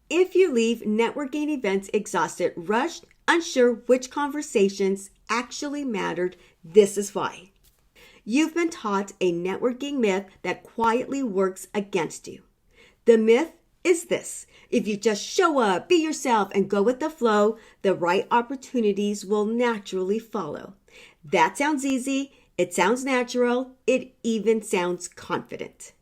If you leave networking events exhausted, rushed, unsure which conversations actually mattered, this is why. You've been taught a networking myth that quietly works against you. The myth is this: if you just show up, be yourself, and go with the flow, the right opportunities will naturally follow. That sounds easy, it sounds natural, it even sounds confident.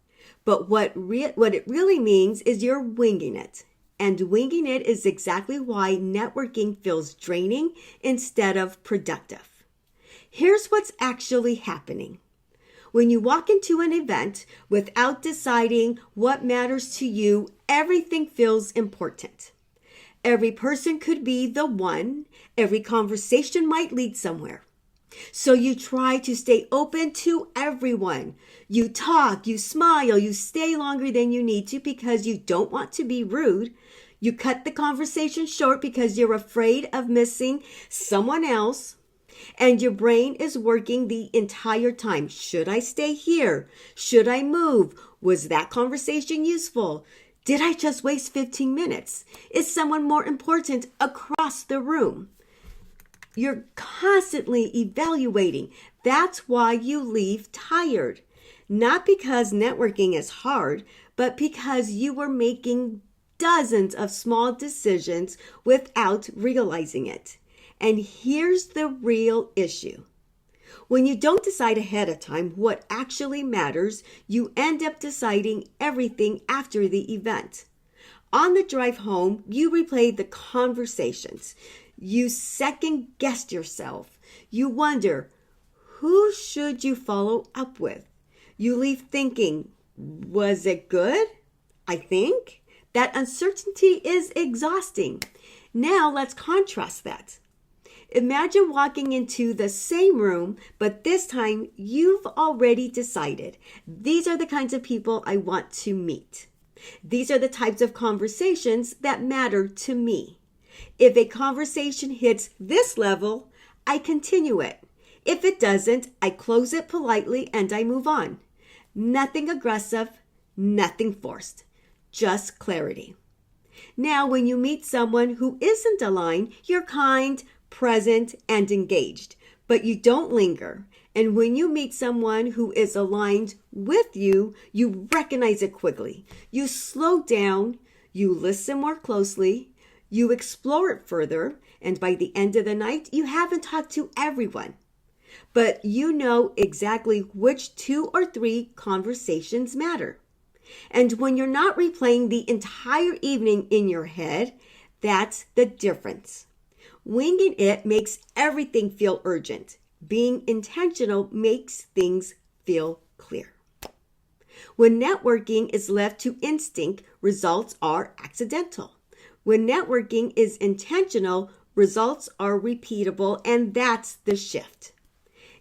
But what it really means is you're winging it. And winging it is exactly why networking feels draining instead of productive. Here's what's actually happening. When you walk into an event without deciding what matters to you, everything feels important. Every person could be the one. Every conversation might lead somewhere. So you try to stay open to everyone. You talk, you smile, you stay longer than you need to because you don't want to be rude. You cut the conversation short because you're afraid of missing someone else. And your brain is working the entire time. Should I stay here? Should I move? Was that conversation useful? Did I just waste 15 minutes? Is someone more important across the room? You're constantly evaluating. That's why you leave tired. Not because networking is hard, but because you were making dozens of small decisions without realizing it. And here's the real issue. When you don't decide ahead of time what actually matters, you end up deciding everything after the event. On the drive home, you replay the conversations. You second guess yourself. You wonder, who should you follow up with? You leave thinking, was it good? I think. That uncertainty is exhausting. Now let's contrast that. Imagine walking into the same room, but this time you've already decided. These are the kinds of people I want to meet. These are the types of conversations that matter to me. If a conversation hits this level, I continue it. If it doesn't, I close it politely and I move on. Nothing aggressive, nothing forced, just clarity. Now, when you meet someone who isn't aligned, you're kind, present, and engaged, but you don't linger. And when you meet someone who is aligned with you, you recognize it quickly. You slow down, you listen more closely, you explore it further, and by the end of the night, you haven't talked to everyone. But you know exactly which 2 or 3 conversations matter. And when you're not replaying the entire evening in your head, that's the difference. Winging it makes everything feel urgent. Being intentional makes things feel clear. When networking is left to instinct, results are accidental. When networking is intentional, results are repeatable, and that's the shift.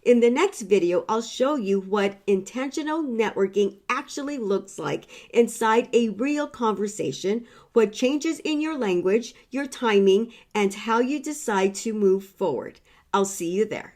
In the next video, I'll show you what intentional networking actually looks like inside a real conversation, what changes in your language, your timing, and how you decide to move forward. I'll see you there.